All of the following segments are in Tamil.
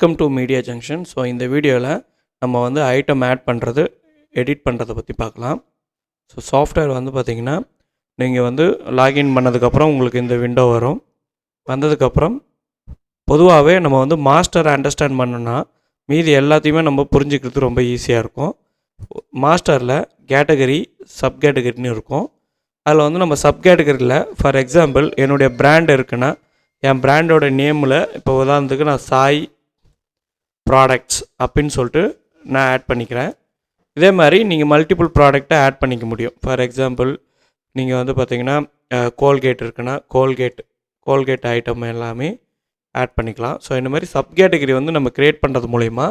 Welcome to media junction. So இந்த வீடியோவில் நம்ம வந்து ஐட்டம் ஆட் பண்ணுறது எடிட் பண்ணுறதை பற்றி பார்க்கலாம். ஸோ சாஃப்ட்வேர் வந்து பார்த்திங்கன்னா நீங்கள் வந்து லாகின் பண்ணதுக்கப்புறம் உங்களுக்கு இந்த விண்டோ வரும். வந்ததுக்கப்புறம் பொதுவாகவே நம்ம வந்து மாஸ்டர் அண்டர்ஸ்டாண்ட் பண்ணோன்னா மீதி எல்லாத்தையுமே நம்ம புரிஞ்சுக்கிறது ரொம்ப ஈஸியாக இருக்கும். மாஸ்டரில் கேட்டகரி சப் கேட்டகரின்னு இருக்கும். அதில் வந்து நம்ம சப் கேட்டகரியில் ஃபார் எக்ஸாம்பிள் என்னுடைய பிராண்ட் இருக்குன்னா என் பிராண்டோட நேமில் இப்போ உதாரணத்துக்கு நான் சாய் ப்ராடக்ட்ஸ் அப்படின்னு சொல்லிட்டு நான் ஆட் பண்ணிக்கிறேன். இதே மாதிரி நீங்கள் மல்டிபிள் ப்ராடக்டை ஆட் பண்ணிக்க முடியும். ஃபார் எக்ஸாம்பிள் நீங்கள் வந்து பார்த்திங்கன்னா கோல்கேட் இருக்குன்னா கோல்கேட் ஐட்டம் எல்லாமே ஆட் பண்ணிக்கலாம். ஸோ இந்த மாதிரி சப் கேட்டகரி வந்து நம்ம க்ரியேட் பண்ணுறது மூலிமா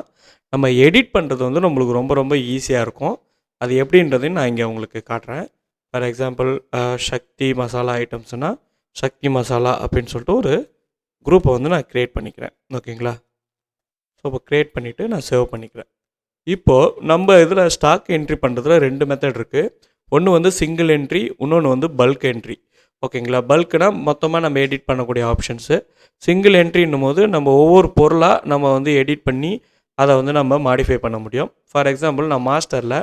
நம்ம எடிட் பண்ணுறது வந்து நம்மளுக்கு ரொம்ப ரொம்ப ஈஸியாக இருக்கும். அது எப்படின்றதையும் நான் இங்கே உங்களுக்கு காட்டுறேன். ஃபார் எக்ஸாம்பிள் சக்தி மசாலா ஐட்டம்ஸ்னால் சக்தி மசாலா அப்படின்னு சொல்லிட்டு ஒரு குரூப்பை வந்து நான் க்ரியேட் பண்ணிக்கிறேன். ஓகேங்களா? ஸோ இப்போ க்ரியேட் பண்ணிவிட்டு நான் சேவ் பண்ணிக்கிறேன். இப்போது நம்ம இதில் ஸ்டாக் என்ட்ரி பண்ணுறதுல 2 மெத்தட் இருக்குது. ஒன்று வந்து சிங்கிள் என்ட்ரி, இன்னொன்று வந்து பல்க் என்ட்ரி. ஓகேங்களா? பல்க்குனா மொத்தமாக நம்ம எடிட் பண்ணக்கூடிய ஆப்ஷன்ஸு. சிங்கிள் என்ட்ரின்னும் போது நம்ம ஒவ்வொரு பொருளாக நம்ம வந்து எடிட் பண்ணி அதை வந்து நம்ம மாடிஃபை பண்ண முடியும். ஃபார் எக்ஸாம்பிள் நான் மாஸ்டரில்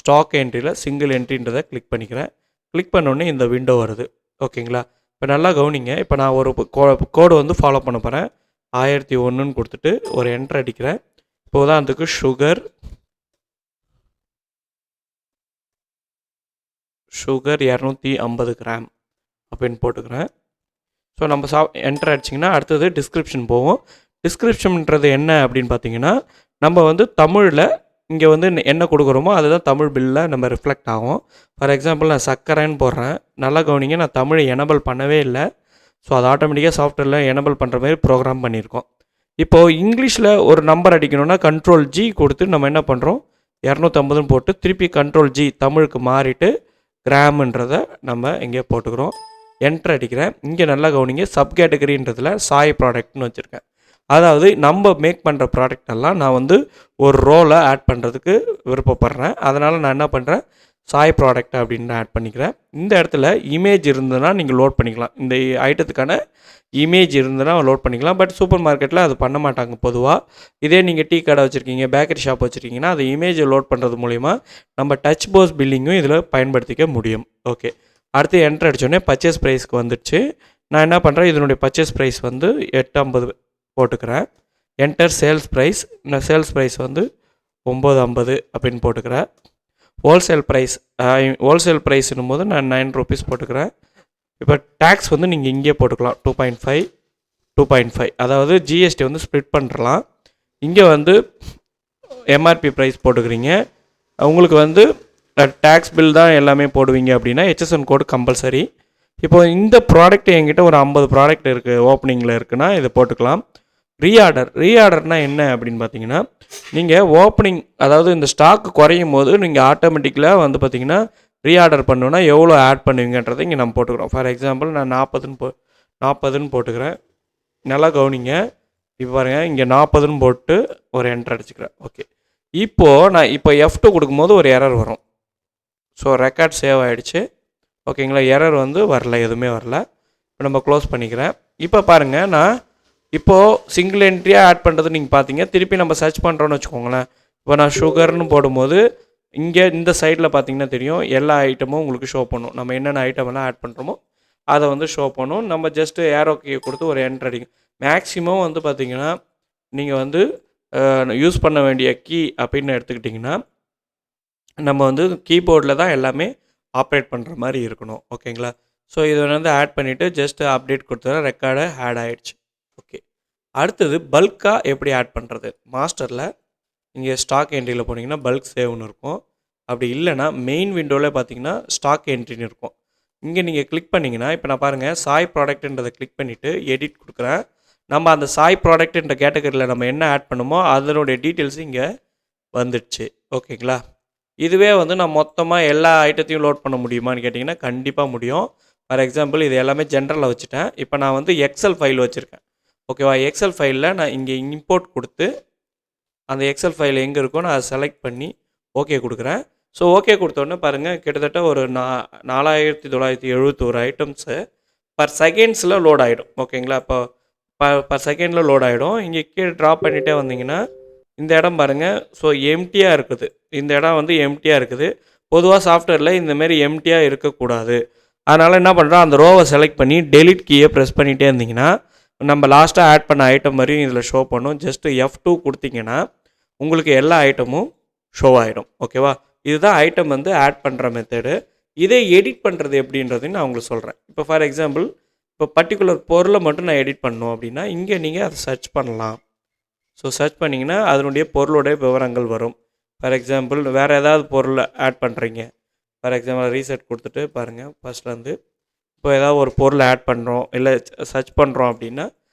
ஸ்டாக் என்ட்ரியில் சிங்கிள் என்ட்ரின்றதை கிளிக் பண்ணிக்கிறேன். கிளிக் பண்ணோடனே இந்த விண்டோ வருது. ஓகேங்களா? இப்போ நல்லா கவனிங்க. இப்போ நான் ஒரு கோடு வந்து ஃபாலோ பண்ண போகிறேன். 1001ன்னு கொடுத்துட்டு ஒரு என்ட்ரு அடிக்கிறேன். இப்போ உதாரணத்துக்கு சுகர் 250 கிராம் அப்படின்னு போட்டுக்கிறேன். ஸோ நம்ம என்ட்ரு அடிச்சிங்கன்னா அடுத்தது டிஸ்கிரிப்ஷன் போவோம். டிஸ்கிரிப்ஷன்ன்றது என்ன அப்படின்னு பார்த்தீங்கன்னா நம்ம வந்து தமிழில் இங்கே வந்து என்ன கொடுக்குறோமோ அதுதான் தமிழ் பில்லில் நம்ம ரிஃப்ளெக்ட் ஆகும். ஃபார் எக்ஸாம்பிள் நான் சர்க்கரைன்னு போடுறேன். நல்லா கவனிங்க, நான் தமிழை எனபிள் பண்ணவே இல்லை. ஸோ அது ஆட்டோமேட்டிக்காக சாஃப்ட்வேரில் எனபிள் பண்ணுற மாதிரி ப்ரோக்ராம் பண்ணியிருக்கோம். இப்போது இங்கிலீஷில் ஒரு நம்பர் அடிக்கணும்னா Ctrl+G கொடுத்து நம்ம என்ன பண்ணுறோம், 250ன்னு போட்டு திருப்பி Ctrl+G தமிழுக்கு மாறிட்டு கிராம்ன்றதை நம்ம இங்கே போட்டுக்கிறோம். என்ட்ரு அடிக்கிறேன். இங்கே நல்லா கவனிங்க, சப் கேட்டகரின்றதில் சாய் ப்ராடக்ட்னு வச்சுருக்கேன். அதாவது நம்ம மேக் பண்ணுற ப்ராடக்ட் எல்லாம் நான் வந்து ஒரு ரோலை ஆட் பண்ணுறதுக்கு விருப்பப்படுறேன். அதனால் நான் என்ன பண்ணுறேன், சாய் ப்ராடக்ட் அப்படின்னு ஆட் பண்ணிக்கிறேன். இந்த இடத்துல இமேஜ் இருந்ததுன்னா நீங்கள் லோட் பண்ணிக்கலாம். இந்த ஐட்டத்துக்கான இமேஜ் இருந்ததுன்னா லோட் பண்ணிக்கலாம். பட் சூப்பர் மார்க்கெட்டில் அது பண்ண மாட்டாங்க பொதுவாக. இதே நீங்கள் டீ கடை வச்சுருக்கீங்க, பேக்கரி ஷாப் வச்சுருக்கீங்கன்னா அது இமேஜை லோட் பண்ணுறது மூலிமா நம்ம டச் போஸ் பில்லிங்கும் இதில் பயன்படுத்திக்க முடியும். ஓகே, அடுத்து என்ட்ரு அடித்தோடனே பர்ச்சேஸ் ப்ரைஸ்க்கு வந்துடுச்சு. நான் என்ன பண்ணுறேன், இதனுடைய பர்ச்சேஸ் ப்ரைஸ் வந்து 850 போட்டுக்கிறேன். என்டர் சேல்ஸ் ப்ரைஸ், நான் சேல்ஸ் ப்ரைஸ் வந்து 950 அப்படின்னு போட்டுக்கிறேன். ஹோல்சேல் ப்ரைஸ்னும் போது நான் 9 ரூபீஸ் போட்டுக்கிறேன். இப்போ டேக்ஸ் வந்து நீங்கள் இங்கே போட்டுக்கலாம் 2.5. அதாவது ஜிஎஸ்டி வந்து ஸ்ப்ளிட் பண்ணுறலாம். இங்கே வந்து எம்ஆர்பி ப்ரைஸ் போட்டுக்கிறீங்க. உங்களுக்கு வந்து டேக்ஸ் பில் தான் எல்லாமே போடுவீங்க அப்படின்னா ஹெச்எஸ்என் கோடு கம்பல்சரி. இப்போ இந்த ப்ராடக்ட் என்கிட்ட ஒரு 50 ப்ராடக்ட் இருக்குது, ஓப்பனிங்கில் இருக்குன்னா இதை போட்டுக்கலாம். ரீஆர்டர்னால் என்ன அப்படின்னு பார்த்தீங்கன்னா நீங்கள் ஓப்பனிங், அதாவது இந்த ஸ்டாக் குறையும் போது நீங்கள் ஆட்டோமேட்டிக்கலாக வந்து பார்த்தீங்கன்னா ரீஆர்டர் பண்ணணுன்னா எவ்வளோ ஆட் பண்ணுவீங்கன்றதை இங்கே நம்ம போட்டுக்கிறோம். ஃபார் எக்ஸாம்பிள் நான் 40ன்னு போட்டுக்கிறேன். நல்லா கவனிங்க. இப்போ பாருங்கள், இங்கே 40ன்னு போட்டு ஒரு என்ட்ரு அடிச்சுக்கிறேன். ஓகே, இப்போது நான் F2 கொடுக்கும்போது ஒரு எரர் வரும். ஸோ ரெக்கார்ட் சேவ் ஆகிடுச்சு. ஓகேங்களா? எரர் வந்து வரல, எதுவுமே வரல. இப்போ நம்ம க்ளோஸ் பண்ணிக்கிறேன். இப்போ பாருங்கள், நான் இப்போது சிங்கிள் என்ட்ரியாக ஆட் பண்ணுறது நீங்கள் பார்த்தீங்க. திருப்பி நம்ம சர்ச் பண்ணுறோன்னு வச்சுக்கோங்களேன். இப்போ நான் சுகர்னு போடும்போது இங்கே இந்த சைடில் பார்த்தீங்கன்னா தெரியும், எல்லா ஐட்டமும் உங்களுக்கு ஷோ பண்ணும். நம்ம என்னென்ன ஐட்டம் எல்லாம் ஆட் பண்ணுறோமோ அதை வந்து ஷோ பண்ணும். நம்ம ஜஸ்ட்டு ஏரோ கீயை கொடுத்து ஒரு என்ட்ரு அடிக்கும். மேக்ஸிமம் வந்து பார்த்திங்கன்னா நீங்கள் வந்து யூஸ் பண்ண வேண்டிய கீ அப்படின்னு எடுத்துக்கிட்டிங்கன்னா நம்ம வந்து கீபோர்டில் தான் எல்லாமே ஆப்ரேட் பண்ணுற மாதிரி இருக்கணும். ஓகேங்களா? ஸோ இதை வந்து ஆட் பண்ணிவிட்டு ஜஸ்ட்டு அப்டேட் கொடுத்தா ரெக்கார்டு ஆட் ஆகிடுச்சு. ஓகே, அடுத்தது பல்காக எப்படி ஆட் பண்ணுறது. மாஸ்டரில் இங்கே ஸ்டாக் என்ட்ரியில் போனீங்கன்னா பல்க் சேவ்னு இருக்கும். அப்படி இல்லைனா மெயின் விண்டோவில் பார்த்தீங்கன்னா ஸ்டாக் என்ட்ரின்னு இருக்கும். இங்கே நீங்கள் கிளிக் பண்ணிங்கன்னா இப்போ நான் பாருங்கள் சாய் ப்ராடக்ட்ன்றதை கிளிக் பண்ணிவிட்டு எடிட் கொடுக்குறேன். நம்ம அந்த சாய் ப்ராடக்ட்ன்ற கேட்டகரியில் நம்ம என்ன ஆட் பண்ணுமோ அதனுடைய டீட்டெயில்ஸ் இங்கே வந்துடுச்சு. ஓகேங்களா? இதுவே வந்து நான் மொத்தமாக எல்லா ஐட்டத்தையும் லோட் பண்ண முடியுமான்னு கேட்டிங்கன்னா கண்டிப்பாக முடியும். ஃபார் எக்ஸாம்பிள் இது எல்லாமே ஜென்ரலில் வச்சுட்டேன். இப்போ நான் வந்து எக்ஸல் ஃபைல் வச்சுருக்கேன். ஓகேவா? எக்ஸல் ஃபைலில் நான் இங்கே இம்போர்ட் கொடுத்து அந்த எக்ஸல் ஃபைல் எங்கே இருக்கோ நான் அதை செலக்ட் பண்ணி ஓகே கொடுக்குறேன். ஸோ ஓகே கொடுத்தோடனே பாருங்கள், கிட்டத்தட்ட ஒரு 4971 ஐட்டம்ஸு பர் செகண்ட்ஸில் லோட் ஆகிடும். ஓகேங்களா? இப்போ பர் செகண்டில் லோட் ஆகிடும். இங்கே கீழே ட்ராப் பண்ணிகிட்டே வந்தீங்கன்னா இந்த இடம் பாருங்கள். ஸோ எம்டியாக இருக்குது. இந்த இடம் வந்து எம்டியாக இருக்குது. பொதுவாக சாஃப்ட்வேரில் இந்தமாரி எம்டியாக இருக்கக்கூடாது. அதனால் என்ன பண்ணுறோம், அந்த ரோவை செலக்ட் பண்ணி டெலிட் கீயை ப்ரெஸ் பண்ணிகிட்டே இருந்தீங்கன்னா நம்ம லாஸ்ட்டாக ஆட் பண்ண ஐட்டம் மாதிரியும் இதில் ஷோ பண்ணும். ஜஸ்ட்டு F2 கொடுத்தீங்கன்னா உங்களுக்கு எல்லா ஐட்டமும் ஷோ ஆகிடும். ஓகேவா? இதுதான் ஐட்டம் வந்து ஆட் பண்ணுற மெத்தடு. இதை எடிட் பண்ணுறது எப்படின்றதையும் நான் உங்களுக்கு சொல்கிறேன். இப்போ ஃபார் எக்ஸாம்பிள், இப்போ பர்டிகுலர் பொருளை மட்டும் நான் எடிட் பண்ணணும் அப்படின்னா இங்கே நீங்கள் அதை சர்ச் பண்ணலாம். ஸோ சர்ச் பண்ணிங்கன்னா அதனுடைய பொருளுடைய விவரங்கள் வரும். ஃபார் எக்ஸாம்பிள் வேறு ஏதாவது பொருளை ஆட் பண்ணுறீங்க. ஃபார் எக்ஸாம்பிள் ரீசெட் கொடுத்துட்டு பாருங்கள், ஃபஸ்ட்லேருந்து இப்போ ஏதாவது ஒரு பொருளை ஆட் பண்ணுறோம் இல்லை சர்ச் பண்ணுறோம் அப்படின்னா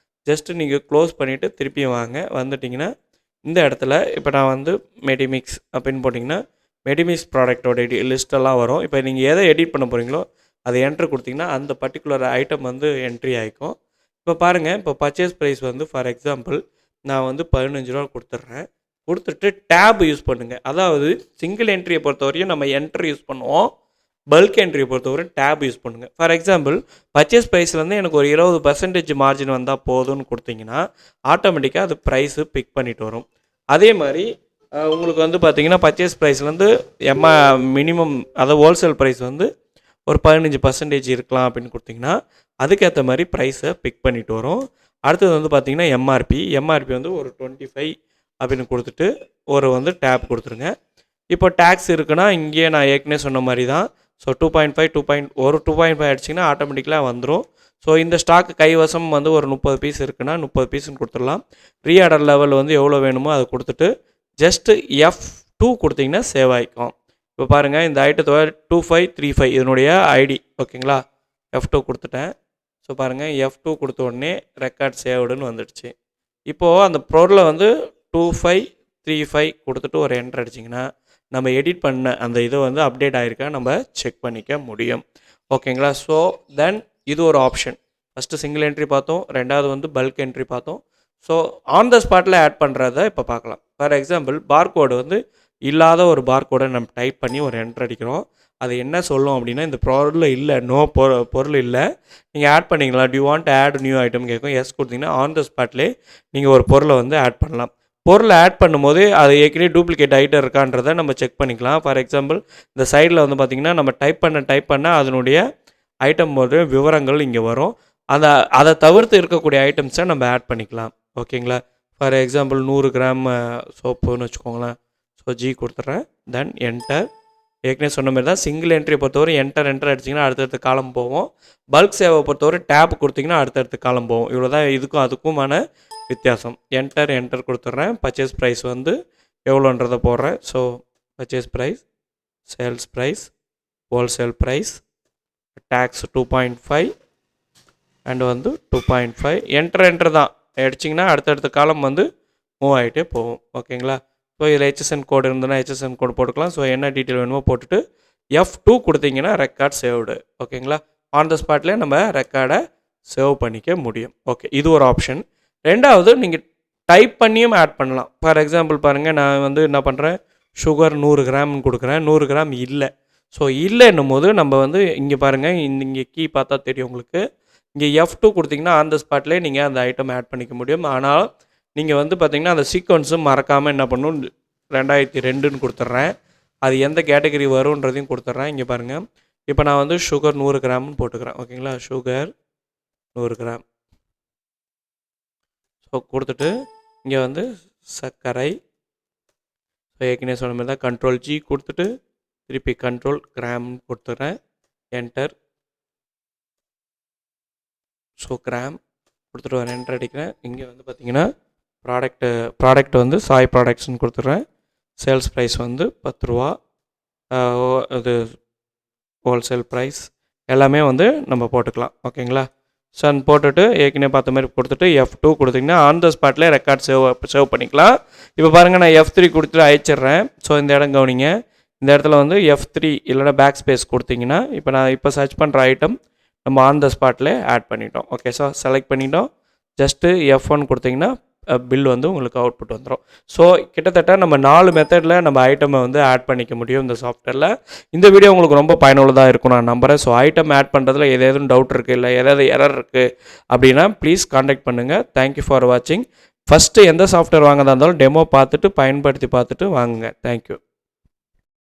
ஜஸ்ட்டு நீங்கள் க்ளோஸ் பண்ணிவிட்டு திருப்பி வாங்க. வந்துட்டிங்கன்னா இந்த இடத்துல இப்போ நான் வந்து மெடிமிக்ஸ் அப்படின்னு போட்டிங்கன்னா மெடிமிக்ஸ் ப்ராடக்டோட லிஸ்ட்டெல்லாம் வரும். இப்போ நீங்கள் எதை எடிட் பண்ண போகிறீங்களோ அதை என்ட்ரு கொடுத்தீங்கன்னா அந்த பர்டிகுலர் ஐட்டம் வந்து என்ட்ரி ஆகிக்கும். இப்போ பாருங்கள், இப்போ பர்ச்சேஸ் ப்ரைஸ் வந்து ஃபார் எக்ஸாம்பிள் நான் வந்து 15 ரூபா கொடுத்துட்றேன். கொடுத்துட்டு டேப் யூஸ் பண்ணுங்கள். அதாவது சிங்கிள் என்ட்ரியை பொறுத்தவரையும் நம்ம என்ட்ரு யூஸ் பண்ணுவோம். பல்க் என்ட்ரியை பொறுத்தவரை டேப் யூஸ் பண்ணுங்கள். ஃபார் எக்ஸாம்பிள் பர்ச்சேஸ் ப்ரைஸ்லேருந்து எனக்கு ஒரு 20% மார்ஜின் வந்தால் போதும்னு கொடுத்தீங்கன்னா ஆட்டோமேட்டிக்காக அது ப்ரைஸு பிக் பண்ணிட்டு வரும். அதே மாதிரி உங்களுக்கு வந்து பார்த்தீங்கன்னா பர்ச்சேஸ் ப்ரைஸ்லேருந்து மினிமம் அதாவது ஹோல்சேல் ப்ரைஸ் வந்து ஒரு 15% இருக்கலாம் அப்படின்னு கொடுத்தீங்கன்னா அதுக்கேற்ற மாதிரி ப்ரைஸை பிக் பண்ணிட்டு வரும். அடுத்தது வந்து பார்த்தீங்கன்னா எம்ஆர்பி வந்து ஒரு 25 அப்படின்னு கொடுத்துட்டு ஒரு வந்து டேப் கொடுத்துருங்க. இப்போ டேக்ஸ் இருக்குன்னா இங்கேயே நான் ஏற்கனவே சொன்ன மாதிரி தான். ஸோ 2.5 ஒரு 2.5 அடிச்சிங்கன்னா ஆட்டோமேட்டிக்கலாக வந்துடும். ஸோ இந்த ஸ்டாக்கு கைவசம் வந்து ஒரு 30 பீஸ் இருக்குன்னா 30 பீஸ்ன்னு கொடுத்துடலாம். ரீஆர்டர் லெவல் வந்து எவ்வளோ வேணுமோ அதை கொடுத்துட்டு ஜஸ்ட்டு F2 கொடுத்தீங்கன்னா சேவ் ஆகிக்கும். இப்போ பாருங்கள், இந்த ஐட்டத்தோட 2535 இதனுடைய ஐடி. ஓகேங்களா? F2 கொடுத்துட்டேன். ஸோ பாருங்கள், F2 கொடுத்த உடனே ரெக்கார்ட் சேவ்டுன்னு வந்துடுச்சு. இப்போது அந்த பொருளை வந்து 2535 கொடுத்துட்டு ஒரு என்ட்ரு அடிச்சிங்கன்னா நம்ம எடிட் பண்ண அந்த இதை வந்து அப்டேட் ஆகிருக்கா நம்ம செக் பண்ணிக்க முடியும். ஓகேங்களா? ஸோ தென் இது ஒரு ஆப்ஷன். ஃபஸ்ட்டு சிங்கிள் என்ட்ரி பார்த்தோம், ரெண்டாவது வந்து பல்க் என்ட்ரி பார்த்தோம். ஸோ ஆன் த ஸ்பாட்டில் ஆட் பண்ணுறத இப்போ பார்க்கலாம். ஃபார் எக்ஸாம்பிள் பார்கோடு வந்து இல்லாத ஒரு பார்கோடை நம்ம டைப் பண்ணி ஒரு என்ட்ரு அடிக்கிறோம். அது என்ன சொல்லும் அப்படின்னா இந்த பொருள் இல்லை, பொருள் இல்லை, நீங்கள் ஆட் பண்ணிங்களா, do you want add new item கேட்கும். எஸ் கொடுத்தீங்கன்னா ஆன் த ஸ்பாட்லேயே நீங்கள் ஒரு பொருளை வந்து ஆட் பண்ணலாம். பொருளை ஆட் பண்ணும்போது அது ஏற்கனவே டூப்ளிகேட் ஐட்டம் இருக்கான்றதை நம்ம செக் பண்ணிக்கலாம். ஃபார் எக்ஸாம்பிள் இந்த சைடில் வந்து பார்த்திங்கன்னா நம்ம டைப் பண்ண அதனுடைய ஐட்டம் போது விவரங்கள் இங்கே வரும். அதை தவிர்த்து இருக்கக்கூடிய ஐட்டம்ஸை நம்ம ஆட் பண்ணிக்கலாம். ஓகேங்களா? ஃபார் எக்ஸாம்பிள் 100 கிராம் சோப்புன்னு வச்சுக்கோங்களேன். ஸோ ஜி கொடுத்துட்றேன். தென் என்டர். ஏற்கனவே சொன்ன மாதிரி தான் சிங்கிள் என்ட்ரியை பொறுத்தவரை என்டர் அடிச்சிங்கன்னா அடுத்தடுத்த காலம் போவோம். பல்க் சேவை பொறுத்தவரை டேப் கொடுத்திங்கன்னா அடுத்தடுத்த காலம் போவோம். இவ்வளோ தான் இதுக்கும் அதுக்குமான வித்தியாசம். என்டர் கொடுத்துட்றேன். பர்ச்சேஸ் ப்ரைஸ் வந்து எவ்வளோன்றதை போடுறேன். So purchase price, sales price, wholesale price, tax 2.5 and வந்து 2.5. என்டர் தான் அடிச்சிங்கன்னா அடுத்தடுத்த காலம் வந்து மூவ் ஆகிட்டே போகும். ஓகேங்களா? ஸோ இதில் ஹெச்எஸ்என் கோடு இருந்ததுன்னா ஹெச்எஸ்என் கோடு போட்டுக்கலாம். ஸோ என்ன டீட்டெயில் வேணுமோ போட்டுட்டு F2 கொடுத்தீங்கன்னா ரெக்கார்ட் சேவ்டு. ஓகேங்களா? ஆன் த ஸ்பாட்லேயே நம்ம ரெக்கார்டை சேவ் பண்ணிக்க முடியும். ஓகே, இது ஒரு ஆப்ஷன். ரெண்டாவது நீங்கள் டைப் பண்ணியும் ஆட் பண்ணலாம். ஃபார் எக்ஸாம்பிள் பாருங்கள், நான் வந்து என்ன பண்ணுறேன், சுகர் 100 கிராம்னு கொடுக்குறேன். 100 கிராம் இல்லை. ஸோ இல்லைன்னும் போது நம்ம வந்து இங்கே பாருங்கள், இங்கே கீ பார்த்தா தெரியும் உங்களுக்கு. இங்கே F2 கொடுத்தீங்கன்னா ஆன் த ஸ்பாட்லேயே நீங்கள் அந்த ஐட்டம் ஆட் பண்ணிக்க முடியும். ஆனால் நீங்கள் வந்து பார்த்திங்கன்னா அந்த சீக்வன்ஸும் மறக்காமல் என்ன பண்ணணும், 2002ன்னு கொடுத்துட்றேன். அது எந்த கேட்டகரி வரும்ன்றதையும் கொடுத்துட்றேன். இங்கே பாருங்கள், இப்போ நான் வந்து சுகர் 100 கிராம்னு போட்டுக்கிறேன். ஓகேங்களா? Sugar 100 gram. ஸோ கொடுத்துட்டு இங்கே வந்து சர்க்கரை. ஸோ ஏற்கனவே சொன்ன மாதிரி தான் கண்ட்ரோல் G கொடுத்துட்டு திருப்பி கண்ட்ரோல் கிராம் கொடுத்துட்றேன். என்டர். ஸோ கிராம் கொடுத்துட்டு ஒரு என்டர் அடிக்கிறேன். இங்கே வந்து பார்த்திங்கன்னா ப்ராடக்ட் வந்து சாய் ப்ராடக்ட்ஸ்னு கொடுத்துட்றேன். சேல்ஸ் ப்ரைஸ் வந்து 10 ரூபா. இது ஹோல்சேல் ப்ரைஸ் எல்லாமே வந்து நம்ம போட்டுக்கலாம். ஓகேங்களா? ஸோ போட்டுட்டு ஏற்கனவே பார்த்த மாதிரி கொடுத்துட்டு F2 கொடுத்திங்கன்னா ஆன் த ஸ்பாட்லேயே ரெக்கார்ட் சேவ் பண்ணிக்கலாம். இப்போ பாருங்கள், நான் F3 கொடுத்துட்டு அழிச்சிட்றேன். ஸோ இந்த இடம் கவனிங்க. இந்த இடத்துல வந்து F3 இல்லைனா பேக் ஸ்பேஸ் கொடுத்திங்கன்னா இப்போ சர்ச் பண்ணுற ஐட்டம் நம்ம ஆன் த ஸ்பாட்லேயே ஆட் பண்ணிட்டோம். ஓகே, ஸோ செலக்ட் பண்ணிட்டோம். ஜஸ்ட்டு F1 கொடுத்திங்கன்னா பில் வந்து உங்களுக்கு அவுட்புட் வந்துடும். ஸோ கிட்டத்தட்ட நம்ம 4 மெத்தடில் நம்ம ஐட்டமை வந்து ஆட் பண்ணிக்க முடியும் இந்த சாஃப்ட்வேரில். இந்த வீடியோ உங்களுக்கு ரொம்ப பயனுள்ளதாக இருக்கும் நான் நம்புகிறேன். ஸோ ஐட்டம் ஆட் பண்ணுறதுல ஏதேதும் டவுட் இருக்குது, இல்லை ஏதாவது எரர் இருக்குது அப்படின்னா ப்ளீஸ் காண்டாக்ட் பண்ணுங்கள். தேங்க்யூ ஃபார் வாட்சிங். ஃபஸ்ட்டு எந்த சாஃப்ட்வேர் வாங்குறதா இருந்தாலும் டெமோ பார்த்துட்டு பயன்படுத்தி பார்த்துட்டு வாங்குங்க. தேங்க்யூ.